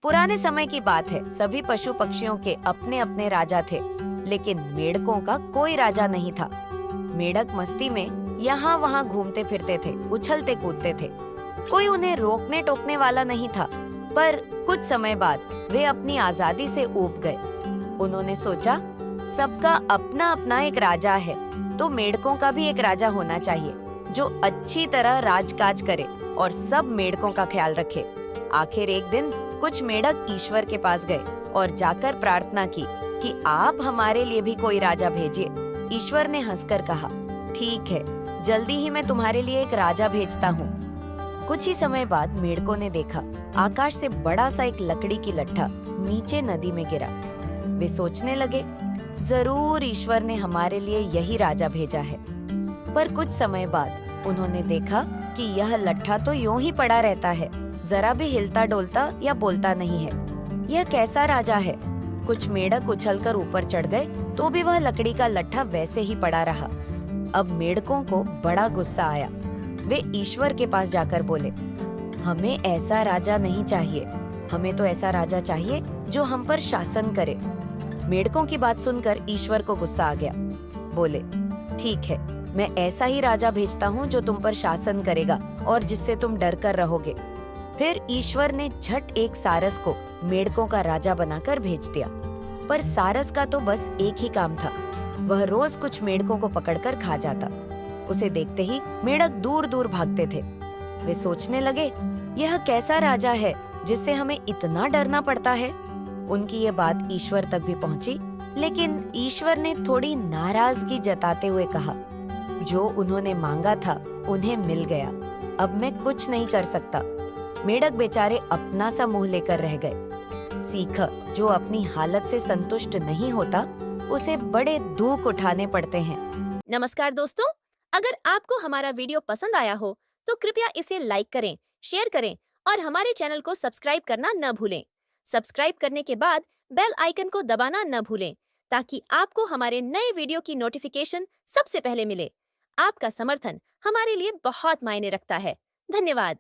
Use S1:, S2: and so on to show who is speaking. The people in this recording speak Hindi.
S1: पुराने समय की बात है। सभी पशु पक्षियों के अपने अपने राजा थे, लेकिन मेढकों का कोई राजा नहीं था। मेढक मस्ती में यहाँ वहाँ घूमते फिरते थे, उछलते कूदते थे। कोई उन्हें रोकने टोकने वाला नहीं था। पर कुछ समय बाद वे अपनी आजादी से ऊब गए। उन्होंने सोचा, सबका अपना अपना एक राजा है, तो मेढकों का भी एक राजा होना चाहिए जो अच्छी तरह राजकाज करे और सब मेढकों का ख्याल रखे। आखिर एक दिन कुछ मेढक ईश्वर के पास गए और जाकर प्रार्थना की कि आप हमारे लिए भी कोई राजा भेजिए। ईश्वर ने हंसकर कहा, ठीक है, जल्दी ही मैं तुम्हारे लिए एक राजा भेजता हूँ। कुछ ही समय बाद मेढकों ने देखा, आकाश से बड़ा सा एक लकड़ी की लट्ठा नीचे नदी में गिरा। वे सोचने लगे, जरूर ईश्वर ने हमारे लिए यही राजा भेजा है। पर कुछ समय बाद उन्होंने देखा कि यह लट्ठा तो यूं ही पड़ा रहता है, जरा भी हिलता डोलता या बोलता नहीं है। यह कैसा राजा है? कुछ मेढक उछलकर ऊपर चढ़ गए तो भी वह लकड़ी का लट्ठा वैसे ही पड़ा रहा। अब मेढकों को बड़ा गुस्सा आया। वे ईश्वर के पास जाकर बोले, हमें ऐसा राजा नहीं चाहिए, हमें तो ऐसा राजा चाहिए जो हम पर शासन करे। मेढकों की बात सुनकर ईश्वर को गुस्सा आ गया। बोले, ठीक है, मैं ऐसा ही राजा भेजता हूँ जो तुम पर शासन करेगा और जिससे तुम डर कर रहोगे। फिर ईश्वर ने झट एक सारस को मेढकों का राजा बनाकर भेज दिया। पर सारस का तो बस एक ही काम था, वह रोज कुछ मेढकों को पकड़कर खा जाता। उसे देखते ही मेढक दूर दूर भागते थे। वे सोचने लगे, यह कैसा राजा है जिससे हमें इतना डरना पड़ता है। उनकी ये बात ईश्वर तक भी पहुंची, लेकिन ईश्वर ने थोड़ी नाराजगी जताते हुए कहा, जो उन्होंने मांगा था उन्हें मिल गया, अब मैं कुछ नहीं कर सकता। मेढक बेचारे अपना सा मुंह लेकर रह गए। सीख, जो अपनी हालत से संतुष्ट नहीं होता उसे बड़े दुख उठाने पड़ते हैं।
S2: नमस्कार दोस्तों, अगर आपको हमारा वीडियो पसंद आया हो तो कृपया इसे लाइक करें, शेयर करें और हमारे चैनल को सब्सक्राइब करना न भूलें। सब्सक्राइब करने के बाद बेल आइकन को दबाना न भूलें ताकि आपको हमारे नए वीडियो की नोटिफिकेशन सबसे पहले मिले। आपका समर्थन हमारे लिए बहुत मायने रखता है। धन्यवाद।